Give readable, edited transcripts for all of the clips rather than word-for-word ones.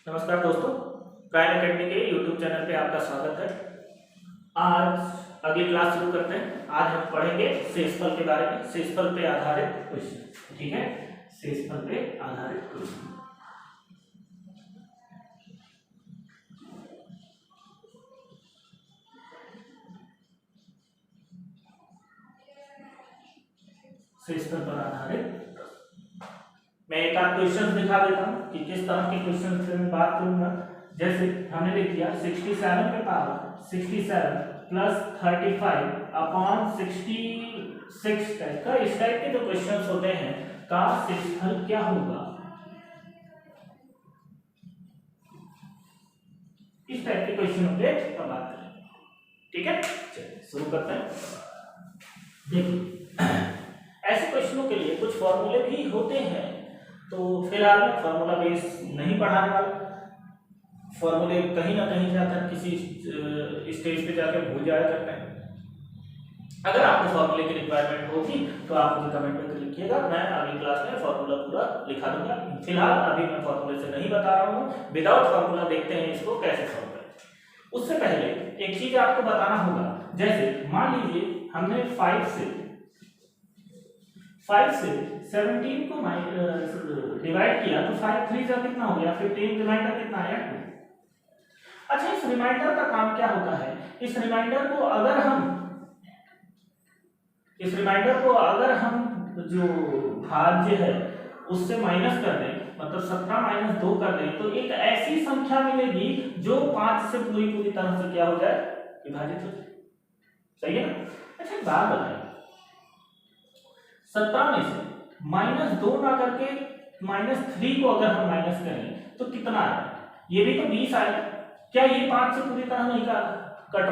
नमस्कार दोस्तों, prime academy के यूट्यूब चैनल पे आपका स्वागत है। आज अगली क्लास शुरू करते हैं। आज हम पढ़ेंगे शेषफल के बारे में, शेषफल पे आधारित क्वेश्चन। ठीक है, शेषफल पे आधारित क्वेश्चन। शेषफल पर आधारित मैं एक आध क्वेश्चन दिखा देता हूँ कि किस तरह के क्वेश्चन से मैं बात करूंगा। जैसे हमने लिख दिया 67 पे पावर 67 प्लस 35 अपॉन 66 टाइप का, इस टाइप के जो क्वेश्चन होते हैं का शेषफल क्या होगा, इस टाइप के क्वेश्चन पे अब बात करेंगे। ठीक है, चलिए शुरू करते हैं। देखिए, ऐसे क्वेश्चनों के लिए कुछ फॉर्मूले भी होते हैं, तो फिलहाल मैं फॉर्मूला बेस नहीं पढ़ाने वाला। फॉर्मूले कहीं ना कहीं जाकर किसी स्टेज पे जाकर भूल जाया करते हैं। अगर आपको फॉर्मूले की रिक्वायरमेंट होगी तो आप मुझे कमेंट में लिखिएगा, मैं अगली क्लास में फॉर्मूला पूरा लिखा दूंगा। फिलहाल अभी मैं फॉर्मूले से नहीं बता रहा हूँ। विदाउट फॉर्मूला देखते हैं इसको कैसे सॉल्व करें। उससे पहले एक चीज आपको बताना होगा। जैसे मान लीजिए हमने 5 से 17 को डिवाइड किया तो 5 3 का कितना हो गया, 15, रिमाइंडर कितना आया 2। अच्छा, इस रिमाइंडर का काम क्या होता है, इस रिमाइंडर को अगर हम जो भाज्य है उससे माइनस कर दें, मतलब 17 माइनस 2 कर दें, तो एक ऐसी संख्या मिलेगी जो 5 से पूरी तरह से क्या हो जाए, विभाजित हो जाए। सही है ना। अच्छा, एक बात बताइए, 17 में से -2 ना करके -3 को अगर हम माइनस करें तो कितना आएगा, ये भी तो 20 आएगा। क्या ये 5 से पूरी तरह नहीं कट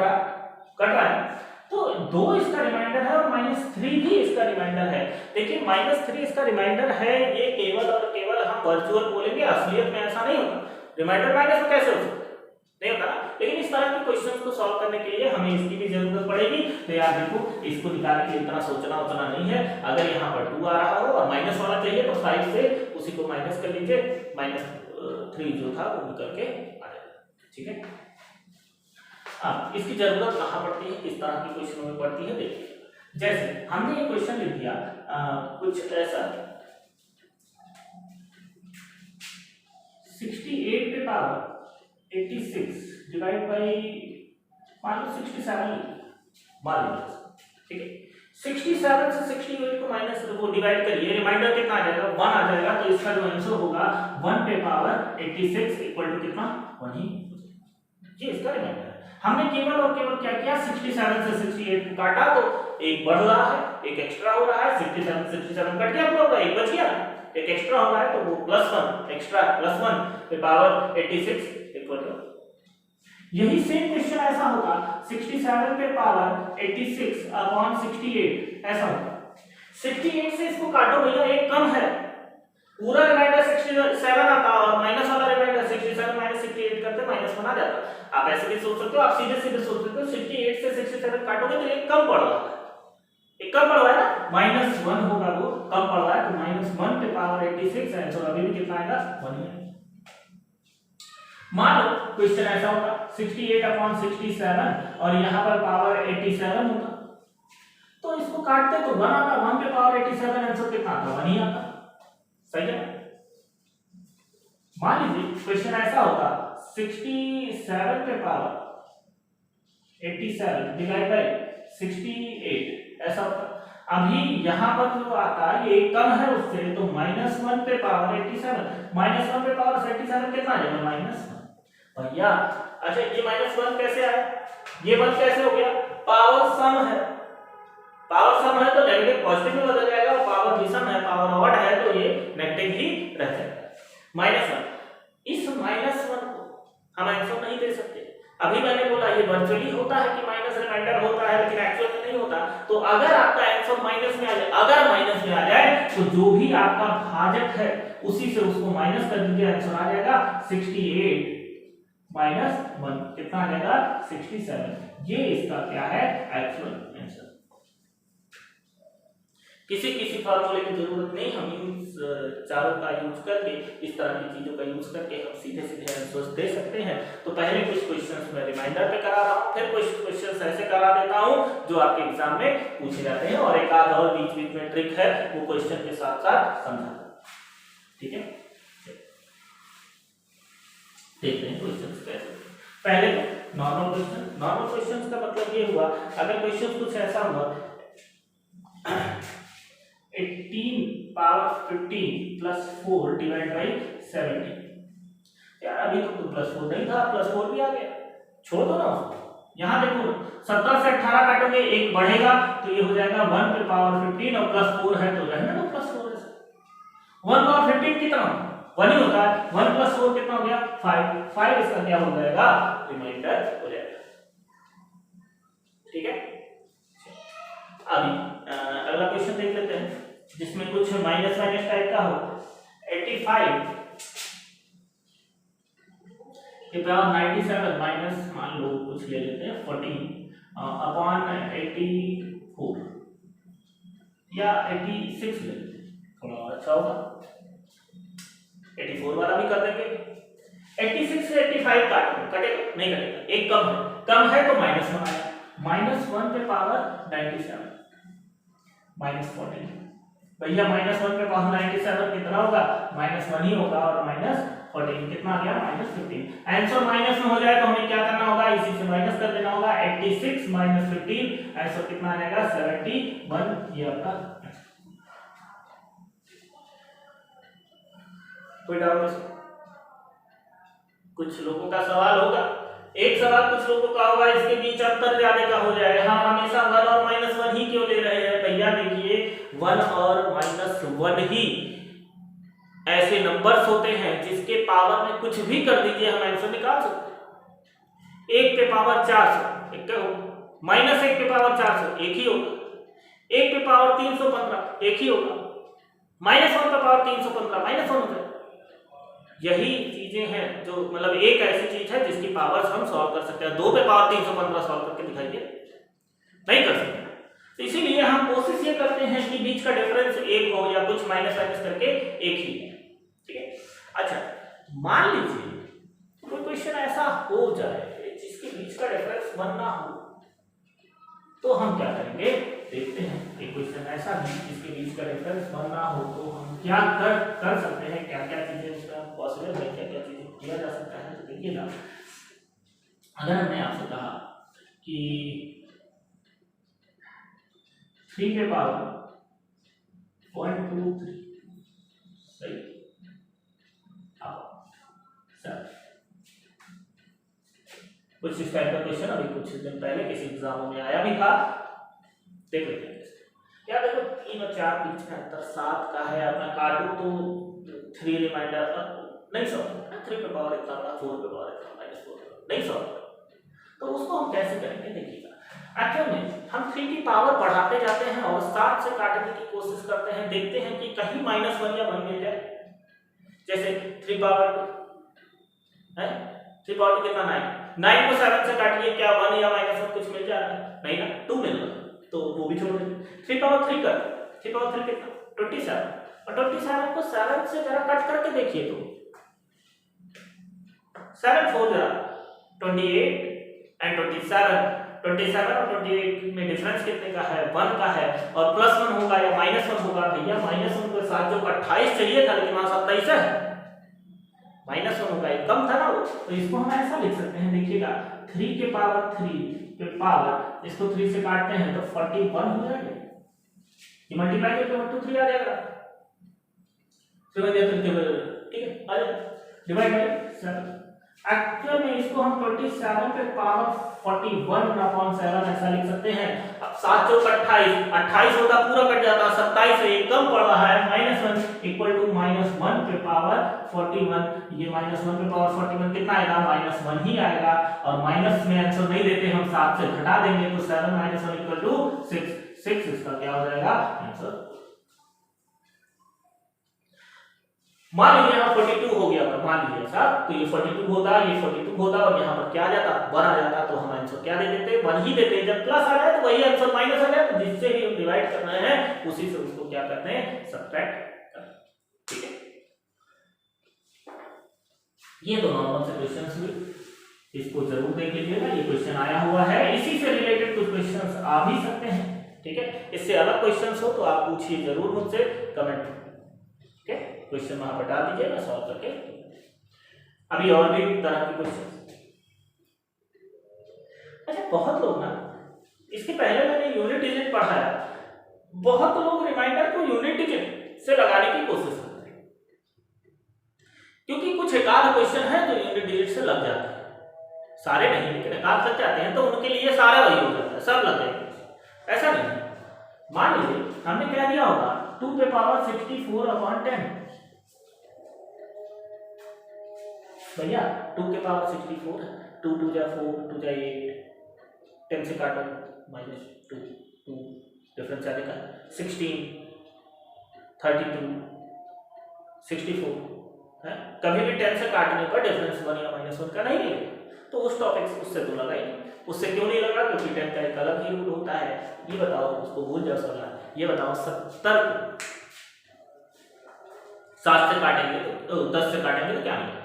रहा है। तो 2 इसका रिमाइंडर है और -3 भी इसका रिमाइंडर है। देखिए, -3 इसका रिमाइंडर है, ये केवल और केवल हम वर्चुअल बोलेंगे, असलियत में ऐसा नहीं होता। रिमाइंडर माइनस में कैसे हो सकता है, नहीं होता। लेकिन इस तरह के क्वेश्चंस को सॉल्व करने के लिए हमें इसकी भी जरूरत पड़ेगी। तो याद रखो, इसको निकालने के लिए इतना सोचना नहीं है। अगर यहाँ पर 2 आ रहा हो और माइनस वाला चाहिए तो 5 से उसी को माइनस कर लीजिए, -3 जो था वो निकल के आ जाएगा। ठीक है, अब इसकी जरूरत कहाँ पड़ती है, किस तरह की क्वेश्चनों में पड़ती है, देखिए। जैसे हमने ये क्वेश्चन लिख दिया कुछ ऐसा, 68 पे पावर 86 डिवाइड बाई मान लो 67 मान लीजिए। ठीक है, 67 से 68 को माइनस वो डिवाइड करिए, रिमाइंडर कितना आ जाएगा, 1 आ जाएगा। तो इसका जो आंसर होगा 1 पे पावर 86 इक्वल टू कितना, 1 ही। ये इसका रिमाइंडर है। हमने केवल और केवल क्या किया, 67 से 68 को काटा तो एक बढ़ रहा है, एक एक्स्ट्रा हो रहा है। 67 से 67 कट गया, पूरा एक बच गया, एक एक्स्ट्रा हो रहा है, तो वो +1 एक्स्ट्रा +1 पे पावर 86 इक्वल टू। यही सेम क्वेश्चन ऐसा होगा 67 पे पावर 86 अपॉन 68 ऐसा होगा। 68 से इसको काटो भैया, एक कम है, पूरा रिमाइंडर 67 आता और माइनस वाला रिमाइंडर 67 माइनस 68 करते -1 आ जाता। आप ऐसे भी सोच सकते हो, आप सीधे सोच सकते हो, 68 से 67 काटोगे तो एक कम पड़ रहा है, एक कम पड़ रहा है ना, -1 होगा, वो कम पड़ रहा है। तो -1 पे पावर 86 है, तो अभी भी कितना आएगा, 1 ही। मान लो क्वेश्चन ऐसा होगा 68 अपॉन 67 और यहाँ पर पावर 87 होता, तो इसको काटते तो 1 आता, 1 पे पावर 87 आंसर कितना आता, 1 ही आता। सही है। मान लीजिए क्वेश्चन ऐसा होता 67 पे पावर 87 डिवाइड बाय 68 ऐसा होता। अभी यहाँ पर जो आता है ये कम है उससे, तो -1 पे पावर 87, -1 पे पावर 87 कितना आ जाएगा, -1 भैया। अच्छा, ये -1 कैसे आया, ये 1 कैसे हो गया, पावर सम है, पावर सम है तो नेगेटिव पॉजिटिव में बदल जाएगा, और पावर विषम है, पावर ऑड है, तो ये नेगेटिव ही रह जाएगा। -1, इस -1 को हम आंसर नहीं दे सकते। अभी मैंने बोला ये वर्चुअली होता है कि माइनस रिमाइंडर होता है, लेकिन एक्चुअल में नहीं होता। तो अगर आपका आंसर माइनस में आ जाए, अगर माइनस में आ जाए तो जो भी आपका भाजक है उसी से उसको माइनस कर दीजिए, आंसर आ जाएगा 68 -1 कितना आ जाएगा, 67। ये इसका क्या है, एक्चुअल आंसर। किसी किसी फार्मूले की जरूरत नहीं, हम इन चारों का यूज करके, इस तरह की चीजों का यूज करके हम सीधे सीधे आंसर्स दे सकते हैं। तो पहले कुछ क्वेश्चंस मैं रिमाइंडर पे करा रहा हूँ, फिर कुछ क्वेश्चंस ऐसे करा देता हूँ जो आपके एग्जाम में पूछे जाते हैं, और एक आध और बीच बीच में ट्रिक है वो क्वेश्चन के साथ साथ समझा। ठीक है, देखते हैं क्वेश्चंस कैसे। पहले नॉर्मल क्वेश्चन। नॉर्मल क्वेश्चंस का मतलब ये हुआ, अगर क्वेश्चन कुछ ऐसा हुआ 18 पावर 15 प्लस 4 डिवाइड बाई 70। यार अभी तो प्लस 4 नहीं था, प्लस 4 भी आ गया, छोड़ दो ना उसको। यहाँ देखो 17 से 18 काटोगे, एक बढ़ेगा तो ये हो जाएगा 1 पे पावर 15 और प्लस 4 है तो रहने दो प्लस 4 है। 1 पावर 15 कितना 1 ही होता है, 1 प्लस 4 कितना हो गया 5 इसका क्या हो जाएगा रिमाइंडर हो जाएगा। ठीक है, अभी अगला क्वेश्चन देख लेते हैं जिसमें कुछ माइनस माइनस टाइप का हो। 85 के पावर 97 माइनस मान लो कुछ ले लेते हैं 14 अपॉन 84 या 86 ले लेते हैं, थोड़ा अच्छा होगा। 84 वाला भी कर देंगे। 86 से 85 कटेगा नहीं कटेगा, एक कम है तो माइनस 1 आया, -1 पे पावर 97 -14। भैया -1 पे पावर 97 कितना होगा -1 ही होगा, और -14 कितना आ गया -15। आंसर माइनस में हो जाए तो हमें क्या करना होगा, इसी से माइनस कर देना होगा। 86 - 15 आंसर कितना आ जाएगा 71। ये आपका कोई डाउट इसमें? कुछ लोगों का सवाल होगा, एक सवाल कुछ लोगों का होगा इसके बीच अंतर ज्यादा का हो जाएगा, हम हमेशा 1 और -1 ही क्यों ले रहे हैं? भैया देखिए 1 और -1 ही ऐसे नंबर्स होते हैं जिसके पावर में कुछ भी कर दीजिए हम आंसर निकाल सकते हैं। 1 पे पावर 400 एक होगा, -1 पे पावर 400 एक ही होगा, 1 पे पावर 315 एक ही होगा, -1 पे पावर 315 -1 हो जाएगा। यही चीजें हैं जो मतलब एक ऐसी चीज है जिसकी पावर्स हम सॉल्व कर सकते हैं। 2 पे पावर 315 सॉल्व करके दिखाइए, नहीं कर सकते। तो इसीलिए हम कोशिश ये करते हैं कि बीच का डिफरेंस एक हो या कुछ माइनस माइनस करके एक ही। ठीक है, अच्छा मान लीजिए कोई क्वेश्चन ऐसा हो जाए जिसके बीच का डिफरेंस 1 ना हो, तो हम क्या करेंगे देखते हैं। एक क्वेश्चन ऐसा है जिसके बीच का डिफरेंस 1 ना हो तो हम क्या कर सकते हैं, क्या क्या चीजें उसका पॉसिबल है, क्या क्या चीजें किया जा सकता है। तो देखिएगा, अगर हमने आपसे कहा कि 3 पे पावर 123 सही सर, कुछ इस टाइप का क्वेश्चन अभी कुछ दिन पहले किसी एग्जामों में आया भी था, देख लेते हैं। क्या देखो 3 और 4 बीच में अंतर 7 का है, अपना काटू तो 3 रिमाइंडर नहीं सॉल्व, 3 पे पावर इतना बड़ा, 4 पे पावर इतना -4 नहीं सॉल्व, तो उसको हम कैसे करेंगे देखिएगा। एक्चुअल में हम 3 की पावर बढ़ाते जाते हैं और 7 से काटने की कोशिश करते हैं, देखते हैं कि कहीं -1 या 1 मिल जाए। जैसे 3 पावर है, 3 पावर कितना 9 को 7 से काटिए, क्या 1 या -1 कुछ मिल जा रहा है? नहीं ना, 2 मिल रहा है, तो वो भी छोड़ देंगे। 3 पावर 3 कर, 3 पावर 3 कितना 27, और 27 को 7 से जरा कट करके देखिए तो 7 4 जरा 28 एंड 27 और 28 में डिफरेंस कितने का है 1 का है, और +1 होगा या -1 होगा। भैया -1 के साथ जो 28 चाहिए था लेकिन वहां 27 है, -1 होगा, एक कम था ना वो, तो इसको हम ऐसा लिख सकते हैं। देखिएगा 3 के पावर 3 के पावर, इसको 3 से काटते हैं तो 41 हो जाएगा, ये मल्टीप्लाई करके 1 2 3 आ जाएगा, ठीक है आ जाएगा, डिवाइड बाय 7। एक्चुअल में इसको हम 27 पे पावर 41/7 ऐसा लिख सकते हैं। अब 7 चौक 28 होता पूरा कट जाता, 27 से एक कम पड़ रहा है, -1 इक्वल टू -1 पे पावर 41। ये -1 पे पावर 41 कितना आएगा -1 ही आएगा, और माइनस में आंसर नहीं देते हम, 7 से घटा देंगे तो 7 - 1 इक्वल टू 6 इसका क्या हो जाएगा आंसर। मान लीजिए यहाँ 42 हो गया, मान लीजिए साहब, तो ये 42 होता, ये 42 होता और यहाँ पर क्या आ जाता, 1 आ जाता, तो हम आंसर क्या दे देते, 1 ही देते हैं। जब प्लस आ जाए तो वही आंसर माइनस आ जाए, तो जिससे भी हम डिवाइड कर रहे हैं उसी से उसको क्या करते हैं, सब्ट्रैक्ट करते हैं। ठीक है, ये तो नॉर्मल से क्वेश्चंस हुए, इसको जरूर देख लीजिएगा, ये क्वेश्चन आया हुआ है, इसी से रिलेटेड कुछ क्वेश्चंस आ भी सकते हैं। ठीक है, इससे अलग क्वेश्चंस हो तो आप पूछिए जरूर मुझसे कमेंट में। ठीक है, क्वेश्चन वहां पर डाल दीजिए, मैं सॉल्व करके अभी और भी तरह के क्वेश्चन। अच्छा, बहुत लोग ना, इसके पहले मैंने यूनिट डिजिट पढ़ाया, बहुत लोग रिमाइंडर को यूनिट डिजिट से लगाने की कोशिश करते हैं, क्योंकि कुछ एकाध क्वेश्चन है जो यूनिट डिजिट से लग जाते हैं, सारे नहीं लेकिन एकाध लग जाते हैं, तो उनके लिए सारा वही हो जाता है, सब लग जाएंगे। ऐसा नहीं है, मान लीजिए हमने क्या दिया होगा, 2 पे पावर 64/10, भैया 2 के पावर 64 है, 2 2 जा 4, 2 जा 8, 10 से काटो -2, 2 डिफरेंस आ जाएगा, 16, 32, 64 है। कभी भी 10 से काटने पर डिफरेंस 1 या -1 का नहीं मिलेगा, तो उस टॉपिक से उससे तो लगाइए। उससे क्यों नहीं लगा, क्योंकि 10 का एक अलग ही रूल होता है। ये बताओ, उसको भूल जाओ सवाल, ये बताओ 70 को 7 से काटेंगे तो 10 से काटेंगे तो क्या मिलेगा,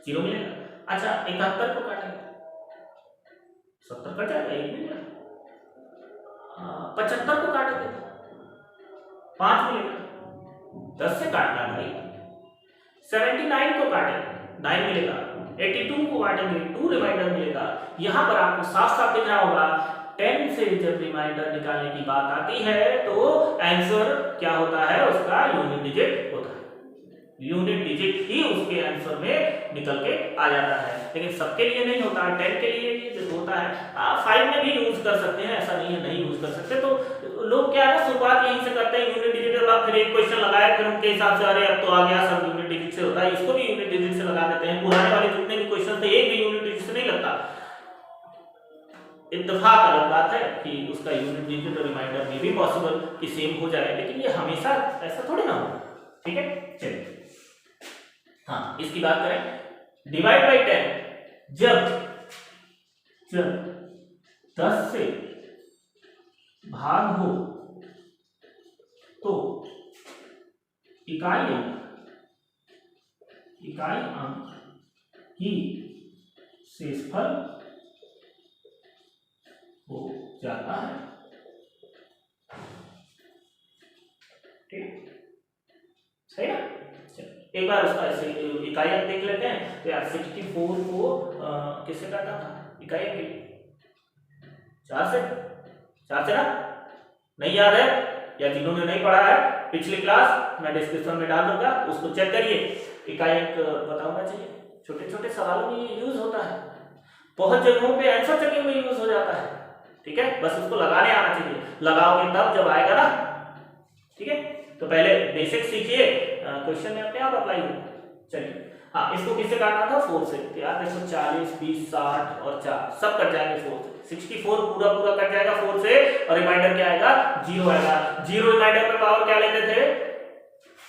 0 मिलेगा। अच्छा, 71 को काटेंगे 70 कट जाएगा, 1 मिलेगा। 75 को काटेंगे 5 मिलेगा, 10 से काटना भाई। 79 को काटेंगे 9 मिलेगा, 82 को काटेंगे 2 रिमाइंडर मिलेगा। यहां पर आपको साफ साफ दिख रहा होगा, 10 से जब रिमाइंडर निकालने की बात आती है तो आंसर क्या होता है, उसका यूनिट डिजिट होता है, यूनिट डिजिट ही उसके आंसर में निकल के आ जाता है। लेकिन सबके लिए नहीं होता, 10 के लिए ये होता है। आप 5 में भी यूज कर सकते हैं, ऐसा नहीं है नहीं यूज कर सकते। तो लोग क्या है, शुरुआत यहीं से करते हैं यूनिट डिजिट के बाद, फिर एक क्वेश्चन लगाया, फिर उनके हिसाब से अरे अब तो आ गया, सब यूनिट डिजिट से होता है, इसको भी यूनिट डिजिट से लगा देते हैं। पुराने वाले जितने भी क्वेश्चन थे, एक भी यूनिट डिजिट से नहीं लगता। इत्तेफाक अलग बात है कि उसका यूनिट डिजिट और रिमाइंडर में भी पॉसिबल कि सेम हो जाए, लेकिन ये हमेशा ऐसा थोड़ी ना हो। ठीक है, चलिए हाँ, इसकी बात करें, डिवाइड बाई 10 जब 10 से भाग हो तो इकाई अंक ही शेषफल हो जाता है। ठीक, सही ना। एक बार उसका ऐसे इकाई अंक देख लेते हैं। तो यार 64 को किससे काटा था इकाई अंक के लिए, 4 से ना, नहीं याद है या जिन्होंने नहीं पढ़ा है पिछली क्लास मैं डिस्क्रिप्शन में डाल दूंगा, उसको चेक करिए। इकाई अंक बताऊंगा चाहिए, छोटे छोटे सवालों में ये यूज होता है, बहुत जगहों पे आंसर चेकिंग में यूज हो जाता है। ठीक है, बस उसको लगाने आना चाहिए, लगाओगे तब जब आएगा ना। ठीक है, तो पहले बेसिक सीखिए, क्वेश्चन में अपने आप अप्लाई हो। चलिए हाँ, इसको किससे काटना था, 4 से। तो यार देखो 40, 20, 60 और 4 सब कट जाएंगे 4 से। 64 पूरा कट जाएगा 4 से, और रिमाइंडर क्या आएगा, 0 आएगा। 0 रिमाइंडर पे पावर क्या लेते थे,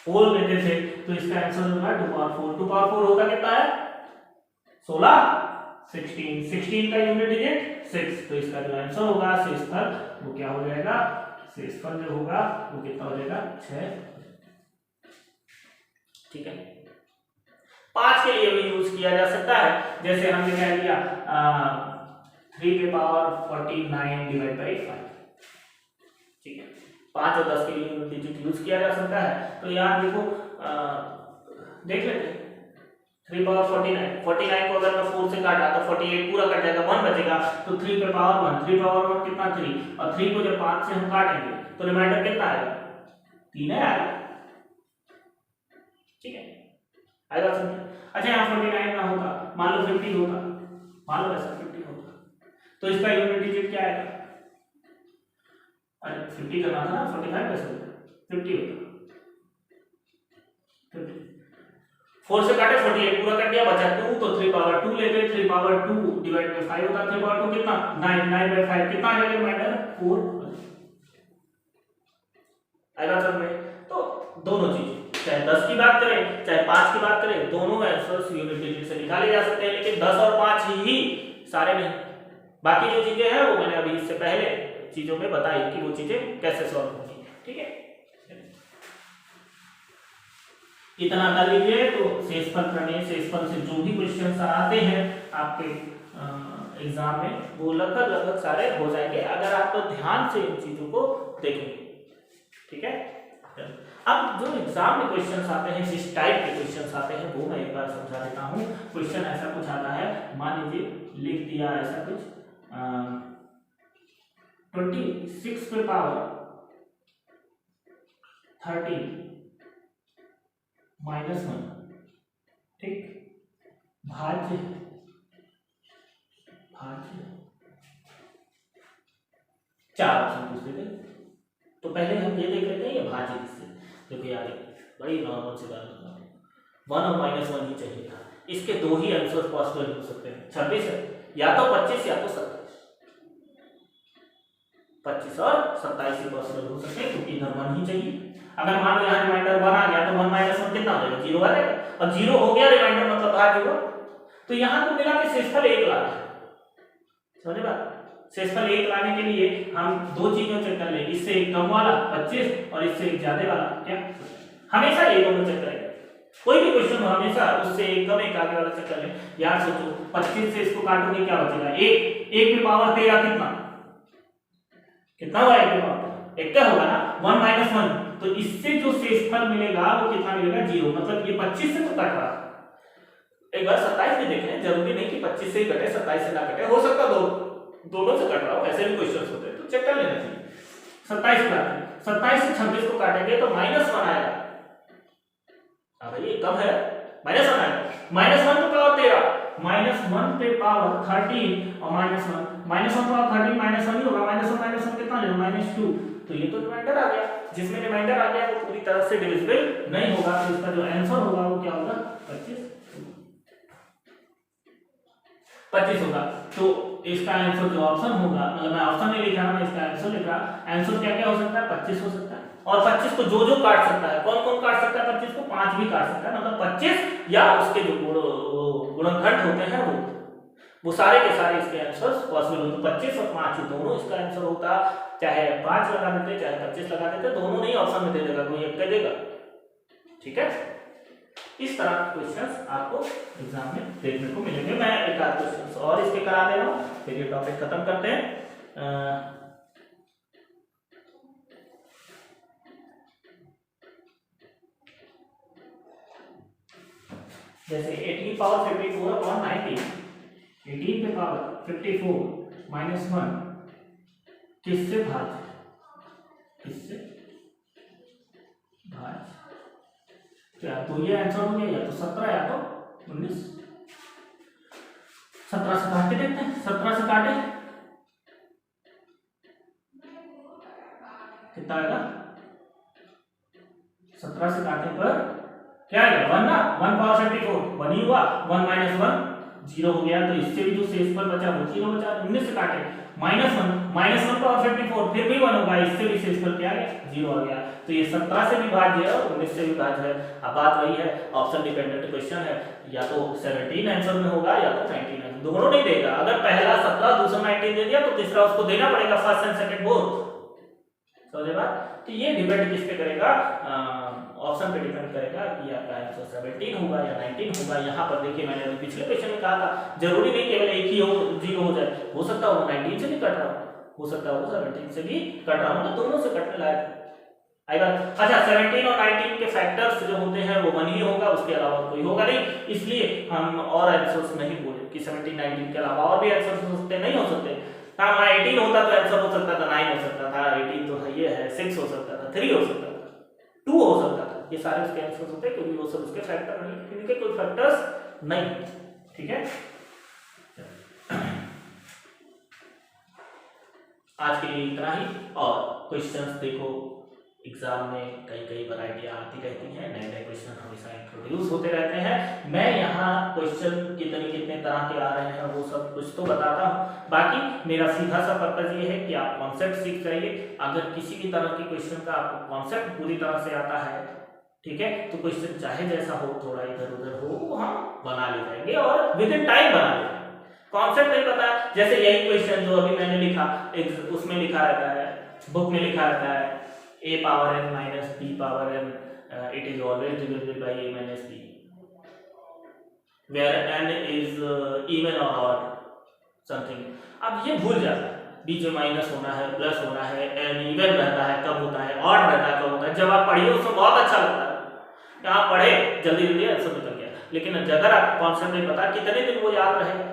4 लेते थे, तो इसका आंसर होगा 2 पावर 4। 2 पावर 4 होगा कितना है, 16, 16 का यूनिट डिजिट 6, तो इसका जो आंसर होगा शेषफल वो क्या हो जाएगा, शेषफल जो होगा वो कितना हो जाएगा, 6। ठीक है, 5 के लिए भी यूज किया जा सकता है, जैसे हमने क्या लिया 3 पे पावर 49 डिवाइड बाई 5। ठीक है, 5 और 10 के लिए यूनिट डिजिट यूज किया जा सकता है। तो यहाँ देखो देख लेते हैं, 3 पावर 49 को अगर मैं 4 से काटा तो 48 पूरा कट जाएगा, 1 बचेगा, तो 3 पे पावर 1, 3 पावर 1 कितना 3, और 3 को जब 5 से हम काटेंगे तो रिमाइंडर कितना आएगा, 3 आएगा। ठीक है, आएगा समझ। अच्छा, यहाँ 49 ना होता, मान लो 50 होता, मान लो ऐसा 50 होता, तो इसका यूनिट डिजिट क्या आएगा, अरे 50 करना था ना, 45 कैसे होता, 50 होता, 50 4 से काटे 48 पूरा कर दिया, बचा 2, तो 3 पावर 2 लेते, 3 पावर 2 डिवाइड बाय 5 होता, 3 पावर 2 कितना 9, 9 बाय 5 कितना आ जाएगा रिमाइंडर 4 आएगा सब में। तो दोनों चीज चाहे 10 की बात करें चाहे 5 की बात करें, दोनों आंसर्स यूनिट डिजिट से निकाले जा सकते हैं, लेकिन 10 और 5 ही सारे नहीं। बाकी जो चीजें हैं वो मैंने अभी इससे पहले चीजों में बताई कि वो चीजें कैसे सॉल्व होंगी। ठीक है, इतना कर लीजिए तो शेषफल प्रमेय, शेषफल से जो भी क्वेश्चंस आते हैं आपके एग्जाम में वो लगभग सारे हो जाएंगे अगर आप ध्यान से इन चीजों को देखेंगे। ठीक है, अब जो एग्जाम में क्वेश्चंस आते हैं, जिस टाइप के क्वेश्चंस आते हैं वो मैं एक बार समझा देता हूँ। क्वेश्चन ऐसा कुछ आता है, मान लीजिए लिख दिया ऐसा कुछ 26 पे पावर 13 -1, ठीक, भाज्य चार ऑप्शन पूछ लेते हैं। तो पहले हम ये देख लेते हैं ये भाज्य किससे, देखो यार बड़ी नॉर्मल सी बात है, 1 और -1 ही चाहिए था। इसके दो ही आंसर पॉसिबल हो सकते हैं, 26 है, या तो 25 या तो 27। 25 और 27 ही पॉसिबल हो सकते हैं क्योंकि इधर 1 ही चाहिए। अगर मान लो यहाँ रिमाइंडर 1 आ गया तो 1 - 1 कितना हो जाएगा, 0 आ जाएगा, और 0 हो गया रिमाइंडर मतलब भाज्य हुआ। तो यहाँ को मिला के शेषफल 1 लाना है, समझे बात। शेषफल 1 लाने के लिए हम दो चीजों चेक कर लेंगे, इससे एक कम वाला 25 और इससे एक ज्यादा वाला क्या, हमेशा ये दोनों चेक करेंगे। कोई भी क्वेश्चन हो हमेशा उससे एक कम एक आगे वाला चेक कर लें। यार सोचो 25 से इसको काटोगे क्या बचेगा, 1 पे पावर 13 कितना हुआ, 1 पे पावर 1 क्या होगा ना 1 - 1, तो इससे जो शेषफल मिलेगा वो कितना मिलेगा, 0। मतलब ये 25 से तो कट रहा है। एक बार 27 में देख लें, जरूरी नहीं कि 25 से ही कटे 27 से ना कटे, हो सकता दोनों से कट रहा हो, ऐसे भी क्वेश्चंस होते हैं तो चेक कर लेना चाहिए। 27 काटेंगे, 27 से 26 को काटेंगे तो -1 आएगा। हाँ भाई ये कम है, -1 आएगा, -1 पे पावर 13, -1 पे पावर 13 और -1 पावर 13 -1 ही होगा, -1 कितना लेगा, -2। तो ये तो रिमाइंडर आ गया, जिसमें रिमाइंडर आ गया वो पूरी तरह से डिविजिबल नहीं होगा, तो इसका जो आंसर होगा वो क्या होगा, 25 होगा। तो इसका आंसर जो ऑप्शन होगा, मतलब मैं ऑप्शन नहीं लिख रहा, मैं इसका आंसर लिख रहा, आंसर क्या क्या हो सकता है, 25 हो सकता है। और 25 को जो काट सकता है, कौन कौन काट सकता है 25 को, 5 भी काट सकता है, मतलब 25 या उसके जो गुणनखंड होते हैं वो सारे के सारे इसके आंसर्स पॉसिबल होते। 25 और 5 दोनों इसका आंसर होता, चाहे 5 लगा देते चाहे 25 लगा देते, दोनों नहीं ऑप्शन में दे देगा, कोई एक देगा। ठीक है, इस तरह के क्वेश्चंस आपको एग्जाम में देखने को मिलेंगे। मैं एक आध क्वेश्चंस और इसके करा दे रहा हूं, फिर ये टॉपिक खत्म करते हैं। जैसे 18 पावर 54 अपॉन 90, 18 पे पावर 54 -1 किससे भाज्य, किससे भाज्य, क्या तो ये आंसर हो गया, या तो 17 या तो 19। 17 से काट के देखते हैं, 17 से काटे कितना आएगा, 17 से काटने पर क्या आएगा, 1 ना, 1 पावर 54 1 ही हुआ, 1 - 1 0 हो गया, तो इससे भी जो शेषफल बचा वो 0 बचा। 19 से काटे -1 पावर 54 फिर भी 1 होगा, इससे भी शेषफल क्या आ गया, 0 आ गया। तो ये 17 से भी भाज्य है और 19 से भी भाज्य है। अब बात वही है, ऑप्शन डिपेंडेंट क्वेश्चन है, या तो 17 आंसर में होगा या तो 19, दोनों नहीं देगा। अगर पहला 17 दूसरा 19 दे दिया तो तीसरा उसको देना पड़ेगा, फर्स्ट एंड सेकंड बोथ, समझे बात। तो ये डिपेंड किस पे करेगा, ऑप्शन पे डिपेंड करेगा कि आपका आंसर 17 होगा या 19 होगा। यहाँ पर देखिए मैंने अभी पिछले क्वेश्चन में कहा था, जरूरी नहीं केवल एक ही हो 0 हो जाए, हो सकता है वो 19 से भी कट रहा हो सकता है वो 17 से भी कट रहा हो, दोनों से कटने लायक आएगा। अच्छा 17 और 19 के फैक्टर्स जो होते हैं वो 1 ही होगा, उसके अलावा कोई होगा नहीं, इसलिए हम और आंसर्स नहीं बोले कि 17 19 के अलावा और भी आंसर्स हो सकते, नहीं हो सकते। हाँ 18 होता तो आंसर हो सकता था, 9 हो सकता था, 18 तो ये है, 6 हो सकता था, 3 हो सकता था, 2 हो सकता था, ये सारे उसके आंसर्स होते हैं क्योंकि वो सब उसके फैक्टर नहीं, इनके कोई फैक्टर्स नहीं। ठीक है, आज के लिए इतना ही। और क्वेश्चंस देखो एग्जाम में कई वैरायटी आती रहती हैं, नए क्वेश्चन हमेशा इंट्रोड्यूस होते रहते हैं। मैं यहाँ क्वेश्चन कितने तरह के आ रहे हैं वो सब कुछ तो बताता हूँ, बाकी मेरा सीधा सा पर्पज ये है कि आप कॉन्सेप्ट सीख जाइए। अगर किसी भी तरह की क्वेश्चन का आपको कॉन्सेप्ट पूरी तरह से आता है ठीक है। तो क्वेश्चन चाहे जैसा हो, थोड़ा इधर उधर हो, वो हम बना ले जाएंगे और विद इन टाइम बना ले जाएंगे। कॉन्सेप्ट नहीं पता, जैसे यही क्वेश्चन जो अभी मैंने लिखा, उसमें लिखा रहता है, बुक में लिखा रहता है a power n minus b power n, it is always divisible by a minus b, where n is even और ऑड समथिंग। अब ये भूल जाता है, बीच में माइनस होना है, प्लस होना है, n इवन रहता है कब होता है, ऑड रहता है कब होता है। जब आप पढ़िए उसमें बहुत अच्छा लगता है कि आप पढ़े जल्दी जल्दी आंसर निकल गया, लेकिन अगर आप कॉन्सेप्ट नहीं पता कितने दिन वो याद रहेगा।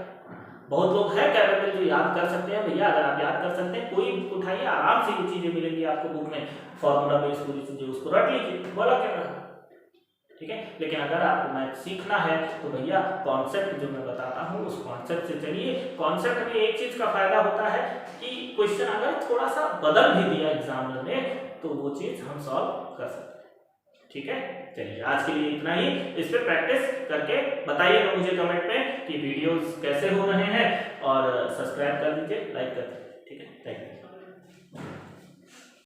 बहुत लोग हैं कैपेबल जो याद कर सकते हैं, भैया अगर आप याद कर सकते हैं कोई बुक उठाइए, आराम से ये चीजें मिलेंगी आपको बुक में, फॉर्मूला बेस पूरी चीजें, उसको रट लीजिए, बोला क्या रहा, ठीक है। लेकिन अगर आपको मैथ सीखना है तो भैया कॉन्सेप्ट जो मैं बताता हूँ उस कॉन्सेप्ट से चलिए। कॉन्सेप्ट में एक चीज का फायदा होता है कि क्वेश्चन अगर थोड़ा सा बदल भी दिया एग्जामिनर ने तो वो चीज हम सॉल्व कर सकते हैं, ठीक है। चलिए आज के लिए इतना ही, इस पे प्रैक्टिस करके बताइएगा मुझे कमेंट में कि वीडियोस कैसे हो रहे हैं, और सब्सक्राइब कर दीजिए, लाइक कर दीजिए, ठीक है। Thank you.